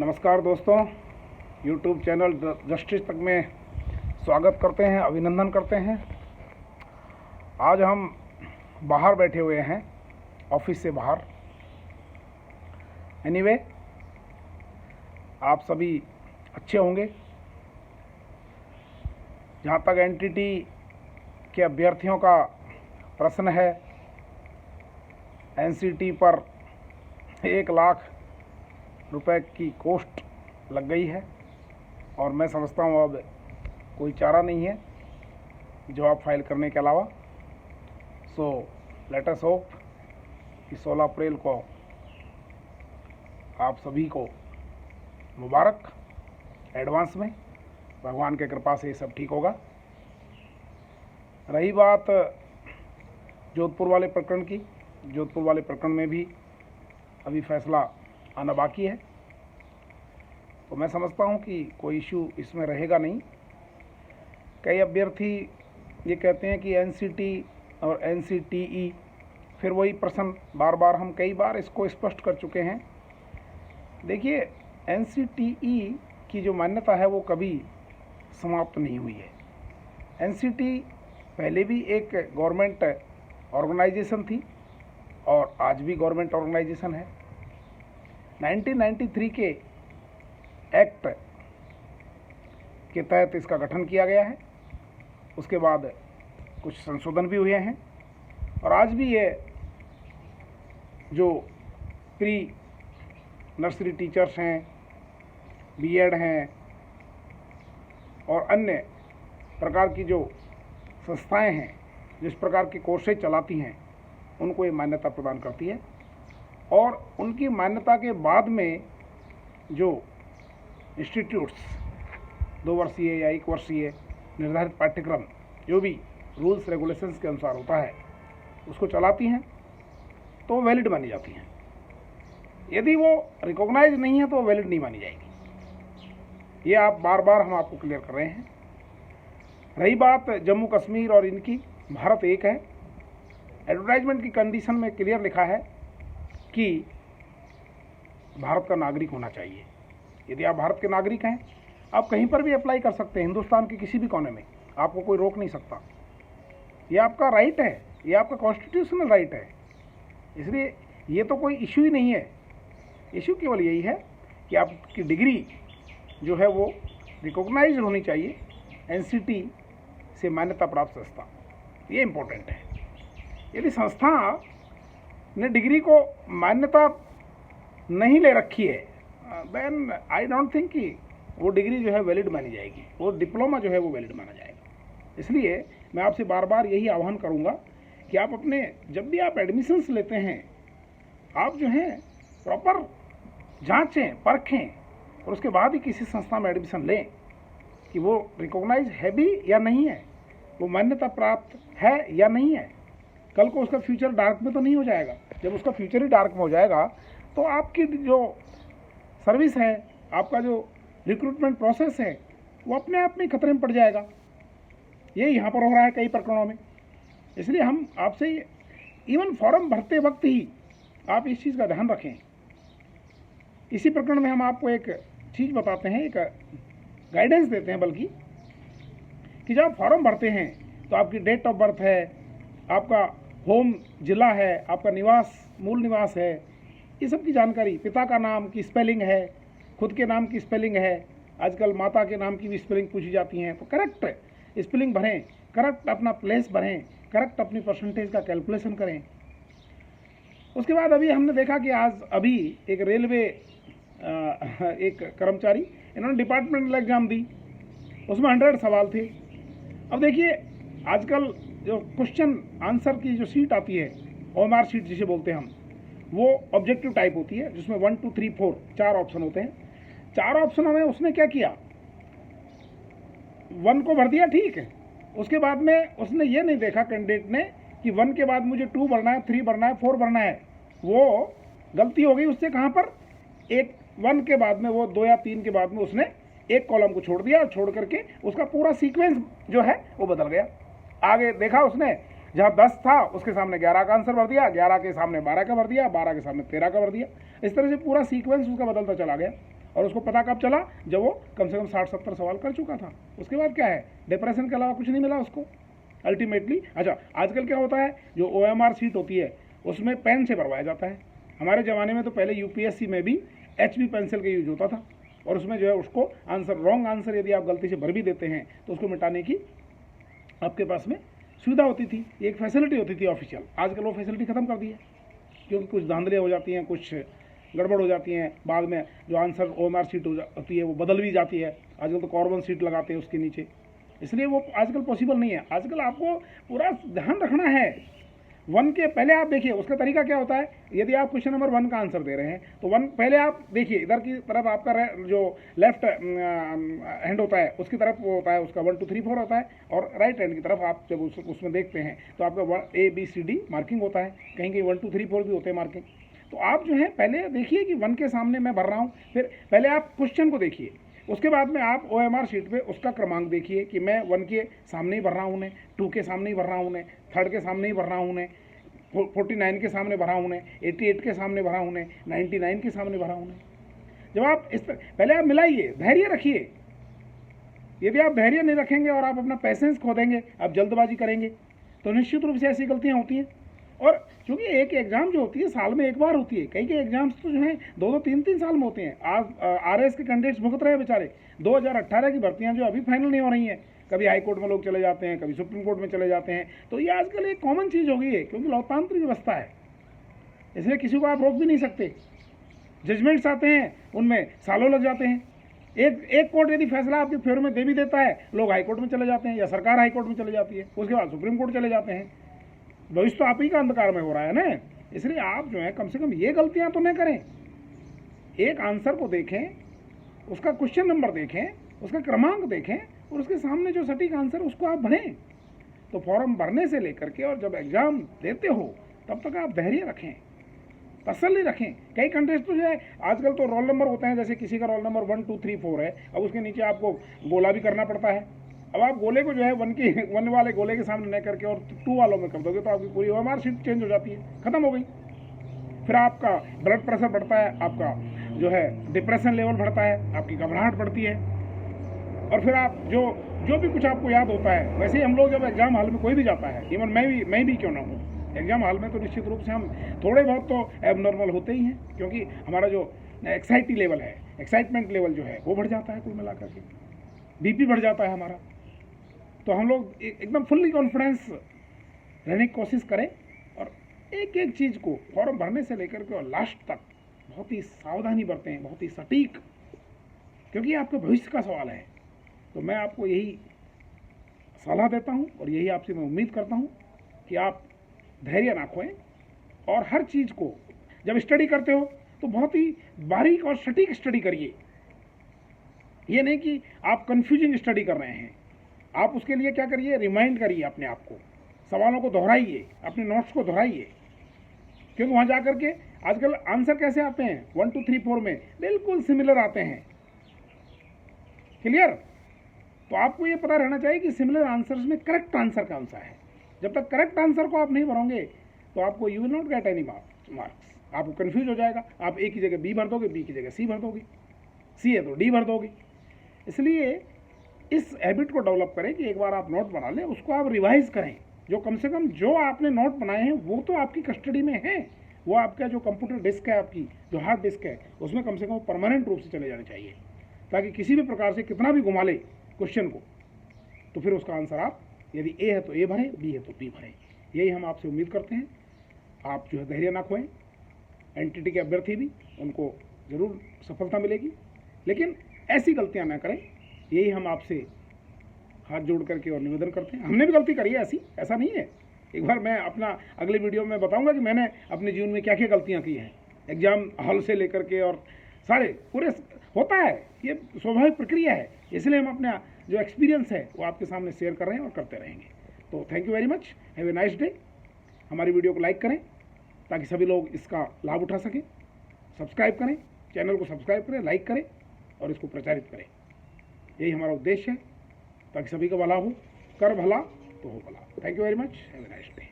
नमस्कार दोस्तों, YouTube channel justice तक में स्वागत करते हैं, अभिनंदन करते हैं। आज हम बाहर बैठे हुए हैं, ऑफिस से बाहर। एनीवे, आप सभी अच्छे होंगे। जहाँ तक एनटीटी के अभ्यर्थियों का प्रश्न है, एनसीटी पर 1,00,000 रुपए की कॉस्ट लग गई है और मैं समझता हूँ अब कोई चारा नहीं है जवाब फाइल करने के अलावा। सो लेट अस होप कि 16 अप्रैल को आप सभी को मुबारक एडवांस में। भगवान की कृपा से ये सब ठीक होगा। रही बात जोधपुर वाले प्रकरण की, जोधपुर वाले प्रकरण में भी अभी फैसला आना बाकी है, तो मैं समझता हूं कि कोई इशू इसमें रहेगा नहीं। कई अभ्यर्थी ये कहते हैं कि एनसीटी और एनसीटीई, फिर वही प्रश्न बार बार, हम कई बार इसको स्पष्ट कर चुके हैं। देखिए, एनसीटीई की जो मान्यता है वो कभी समाप्त नहीं हुई है। एनसीटी पहले भी एक गवर्नमेंट ऑर्गेनाइजेशन थी और आज भी गवर्नमेंट ऑर्गेनाइजेशन है। 1993 के एक्ट के तहत इसका गठन किया गया है। उसके बाद कुछ संशोधन भी हुए हैं और आज भी ये जो प्री नर्सरी टीचर्स हैं, बीएड हैं और अन्य प्रकार की जो संस्थाएं हैं, जिस प्रकार के कोर्सेज चलाती हैं, उनको ये मान्यता प्रदान करती है। और उनकी मान्यता के बाद में जो इंस्टीट्यूट्स 2 वर्षीय या 1 वर्षीय निर्धारित पाठ्यक्रम जो भी रूल्स रेगुलेशंस के अनुसार होता है उसको चलाती हैं, तो वो वैलिड मानी जाती हैं। यदि वो रिकॉग्नाइज नहीं है तो वो वैलिड नहीं मानी जाएगी। ये आप बार बार हम आपको क्लियर कर रहे हैं। रही बात जम्मू कश्मीर और इनकी, भारत एक है। एडवर्टाइजमेंट की कंडीशन में क्लियर लिखा है कि भारत का नागरिक होना चाहिए। यदि आप भारत के नागरिक हैं, आप कहीं पर भी अप्लाई कर सकते हैं, हिंदुस्तान के किसी भी कोने में, आपको कोई रोक नहीं सकता। ये आपका राइट है, ये आपका कॉन्स्टिट्यूशनल राइट है। इसलिए ये तो कोई इशू ही नहीं है। इशू केवल यही है कि आपकी डिग्री जो है वो रिकॉग्नाइज होनी चाहिए एनसीटी से मान्यता प्राप्त संस्था। ये इम्पोर्टेंट है। यदि संस्था ने डिग्री को मान्यता नहीं ले रखी है, देन आई डोंट थिंक कि वो डिग्री जो है वैलिड मानी जाएगी, वो डिप्लोमा जो है वो वैलिड माना जाएगा। इसलिए मैं आपसे बार बार यही आह्वान करूंगा कि आप अपने, जब भी आप एडमिशन्स लेते हैं, आप जो है प्रॉपर जांचें, परखें और उसके बाद ही किसी संस्था में एडमिशन लें कि वो रिकॉग्नाइज है भी या नहीं है, वो मान्यता प्राप्त है या नहीं है। कल को उसका फ्यूचर डार्क में तो नहीं हो जाएगा। जब उसका फ्यूचर ही डार्क में हो जाएगा तो आपकी जो सर्विस है, आपका जो रिक्रूटमेंट प्रोसेस है, वो अपने आप में खतरे में पड़ जाएगा। ये यहाँ पर हो रहा है कई प्रकरणों में। इसलिए हम आपसे इवन फॉर्म भरते वक्त ही आप इस चीज़ का ध्यान रखें। इसी प्रकरण में हम आपको एक चीज़ बताते हैं, एक गाइडेंस देते हैं बल्कि, कि जब आप फॉर्म भरते हैं तो आपकी डेट ऑफ बर्थ है, आपका होम जिला है, आपका निवास मूल निवास है, ये सब की जानकारी, पिता का नाम की स्पेलिंग है, खुद के नाम की स्पेलिंग है, आजकल माता के नाम की भी स्पेलिंग पूछी जाती हैं, तो करेक्ट स्पेलिंग भरें, करेक्ट अपना प्लेस भरें, करेक्ट अपनी परसेंटेज का कैलकुलेशन करें। उसके बाद अभी हमने देखा कि आज अभी एक रेलवे एक कर्मचारी, इन्होंने डिपार्टमेंटल एग्जाम दी, उसमें 100 सवाल थे। अब देखिए, आजकल जो क्वेश्चन आंसर की जो सीट आती है, ओएमआर सीट जिसे बोलते हैं हम, वो ऑब्जेक्टिव टाइप होती है, जिसमें 1 2 3 4 4 ऑप्शन होते हैं। 4 ऑप्शनों में उसने क्या किया, 1 को भर दिया, ठीक है। उसके बाद में उसने ये नहीं देखा कैंडिडेट ने कि 1 के बाद मुझे 2 भरना है, 3 भरना है, 4 भरना है। वो गलती हो गई उससे। कहाँ पर, एक 1 के बाद में, वो 2 या 3 के बाद में उसने एक कॉलम को छोड़ दिया और छोड़ करके उसका पूरा सीक्वेंस जो है वो बदल गया। आगे देखा उसने, जहाँ 10 था उसके सामने 11 का आंसर भर दिया, 11 के सामने 12 का भर दिया, 12 के सामने 13 का भर दिया। इस तरह से पूरा सीक्वेंस उसका बदलता चला गया। और उसको पता कब चला, जब वो कम से कम 60-70 सवाल कर चुका था। उसके बाद क्या है, डिप्रेशन के अलावा कुछ नहीं मिला उसको अल्टीमेटली। अच्छा, आजकल क्या होता है, जो OMR शीट होती है उसमें पेन से भरवाया जाता है। हमारे ज़माने में तो पहले UPSC में भी HB पेंसिल का यूज होता था, और उसमें जो है उसको आंसर, रॉन्ग आंसर यदि आप गलती से भर भी देते हैं तो उसको मिटाने की आपके पास में सुविधा होती थी, एक फैसिलिटी होती थी ऑफिशियल। आजकल वो फैसिलिटी ख़त्म कर दी है, क्योंकि कुछ धांधलियाँ हो जाती हैं, कुछ गड़बड़ हो जाती हैं, बाद में जो आंसर OMR शीट होती है वो बदल भी जाती है। आजकल तो कॉर्बन शीट लगाते हैं उसके नीचे, इसलिए वो आजकल पॉसिबल नहीं है। आजकल आपको पूरा ध्यान रखना है। 1 के पहले आप देखिए उसका तरीका क्या होता है। यदि आप क्वेश्चन नंबर 1 का आंसर दे रहे हैं तो 1 पहले आप देखिए, इधर की तरफ आपका जो लेफ्ट हैंड होता है उसकी तरफ वो होता है, उसका 1 2 3 4 होता है, और राइट हैंड की तरफ आप जब उसमें देखते हैं तो आपका ABCD मार्किंग होता है, कहीं कहीं 1 2 3 4 भी होते हैं मार्किंग। तो आप जो है पहले देखिए कि 1 के सामने मैं भर रहा हूँ, फिर पहले आप क्वेश्चन को देखिए, उसके बाद में आप OMR शीट पे उसका क्रमांक देखिए कि मैं 1 के सामने ही भर रहा हूँ उन्हें, 2 के सामने ही भर रहा हूँ उन्हें, 3rd के सामने ही भर रहा हूँ उन्हें, 49 के सामने भरा हूँ उन्हें, 88 के सामने भरा हूँ उन्हें, 99 के सामने भरा हूँ उन्हें। जब आप इस पहले आप मिलाइए, धैर्य रखिए। यदि आप धैर्य नहीं रखेंगे और आप अपना पैसेंस खो देंगे, आप जल्दबाजी करेंगे, तो निश्चित रूप से ऐसी गलतियाँ होती हैं। और क्योंकि एक एग्ज़ाम जो होती है साल में एक बार होती है, कई एग्जाम्स तो जो हैं 2-2 3-3 साल में होते हैं। आज RS के कैंडिडेट्स भुगत रहे हैं बेचारे। 2018 की भर्तियाँ जो अभी फाइनल नहीं हो रही हैं, कभी हाई कोर्ट में लोग चले जाते हैं, कभी सुप्रीम कोर्ट में चले जाते हैं। तो ये आजकल एक कॉमन चीज़ हो गई है, क्योंकि लोकतांत्रिक व्यवस्था है, इसलिए किसी को आप रोक भी नहीं सकते। जजमेंट्स आते हैं, उनमें सालों लग जाते हैं। एक कोर्ट यदि फैसला आपके फेवर में दे भी देता है, लोग हाई कोर्ट में चले जाते हैं या सरकार हाई कोर्ट में चले जाती है, उसके बाद सुप्रीम कोर्ट चले जाते हैं। भविष्य तो आप ही का अंधकार में हो रहा है ना। इसलिए आप जो है कम से कम ये गलतियां तो न करें। एक आंसर को देखें, उसका क्वेश्चन नंबर देखें, उसका क्रमांक देखें, और उसके सामने जो सटीक आंसर उसको आप भरें। तो फॉर्म भरने से लेकर के और जब एग्जाम देते हो तब तक आप धैर्य रखें, तसल्ली रखें। कई कंटेस्ट तो जो है आजकल तो रोल नंबर होते हैं, जैसे किसी का रोल नंबर 1 2 3 4 है, अब उसके नीचे आपको गोला भी करना पड़ता है। अब आप गोले को जो है 1 वाले गोले के सामने न करके और 2 वालों में कर दोगे तो आपकी पूरी OMR शीट चेंज हो जाती है, खत्म हो गई। फिर आपका ब्लड प्रेशर बढ़ता है, आपका जो है डिप्रेशन लेवल बढ़ता है, आपकी घबराहट बढ़ती है, और फिर आप जो भी कुछ आपको याद होता है। वैसे ही हम लोग जब एग्जाम हॉल में कोई भी जाता है, इवन मैं भी क्यों ना हूँ, एग्जाम हॉल में तो निश्चित रूप से हम थोड़े बहुत तो एबनॉर्मल होते ही हैं, क्योंकि हमारा जो एक्साइटी लेवल है, एक्साइटमेंट लेवल जो है वो बढ़ जाता है, कुल मिलाकर के BP बढ़ जाता है हमारा। तो हम लोग एकदम फुल्ली कॉन्फिडेंस रहने की कोशिश करें, और एक एक चीज़ को फॉर्म भरने से लेकर के और लास्ट तक बहुत ही सावधानी बरतें, बहुत ही सटीक, क्योंकि आपके भविष्य का सवाल है। तो मैं आपको यही सलाह देता हूँ, और यही आपसे मैं उम्मीद करता हूँ कि आप धैर्य ना खोएं, और हर चीज़ को जब स्टडी करते हो तो बहुत ही बारीक और सटीक स्टडी करिए। ये नहीं कि आप कंफ्यूजिंग स्टडी कर रहे हैं। आप उसके लिए क्या करिए, रिमाइंड करिए अपने आप को, सवालों को दोहराइए, अपने नोट्स को दोहराइए, क्योंकि वहाँ जाकर के आजकल आंसर कैसे आते हैं 1 2 3 4 में बिल्कुल सिमिलर आते हैं। क्लियर? तो आपको ये पता रहना चाहिए कि सिमिलर आंसर्स में करेक्ट आंसर कौन सा है। जब तक करेक्ट आंसर को आप नहीं भरोगे तो आपको you will not get any marks. आपको कन्फ्यूज हो जाएगा, आप A की जगह B भर दोगे, B की जगह C भर दोगे, C है तो D भर दोगे। इसलिए इस हैबिट को डेवलप करें कि एक बार आप नोट बना लें, उसको आप रिवाइज करें। जो कम से कम जो आपने नोट बनाए हैं वो तो आपकी कस्टडी में है, वो आपका जो कंप्यूटर डिस्क है, आपकी जो हार्ड डिस्क है, उसमें कम से कम परमानेंट रूप से चले जाने चाहिए, ताकि किसी भी प्रकार से कितना भी घुमा ले क्वेश्चन को तो फिर उसका आंसर आप, यदि A है तो A भरें, B है तो B भरें। यही हम आपसे उम्मीद करते हैं। आप जो है धैर्य ना खोएं। एनटीटी के अभ्यर्थी भी, उनको ज़रूर सफलता मिलेगी, लेकिन ऐसी गलतियां ना करें। यही हम आपसे हाथ जोड़ करके और निवेदन करते हैं। हमने भी गलती करी है, ऐसा नहीं है। एक बार मैं अपना अगले वीडियो में बताऊंगा कि मैंने अपने जीवन में क्या क्या गलतियां की हैं, एग्जाम हॉल से लेकर के, और सारे पूरे होता है, ये स्वाभाविक प्रक्रिया है। इसलिए हम अपना जो एक्सपीरियंस है वो आपके सामने शेयर कर रहे हैं और करते रहेंगे। तो thank you very much, have a nice day. हमारी वीडियो को लाइक करें ताकि सभी लोग इसका लाभ उठा सकें। सब्सक्राइब करें, चैनल को सब्सक्राइब करें, लाइक करें और इसको प्रचारित करें। यही हमारा उद्देश्य है, ताकि सभी का भला हो। कर भला तो हो भला। Thank you very much, have a nice day.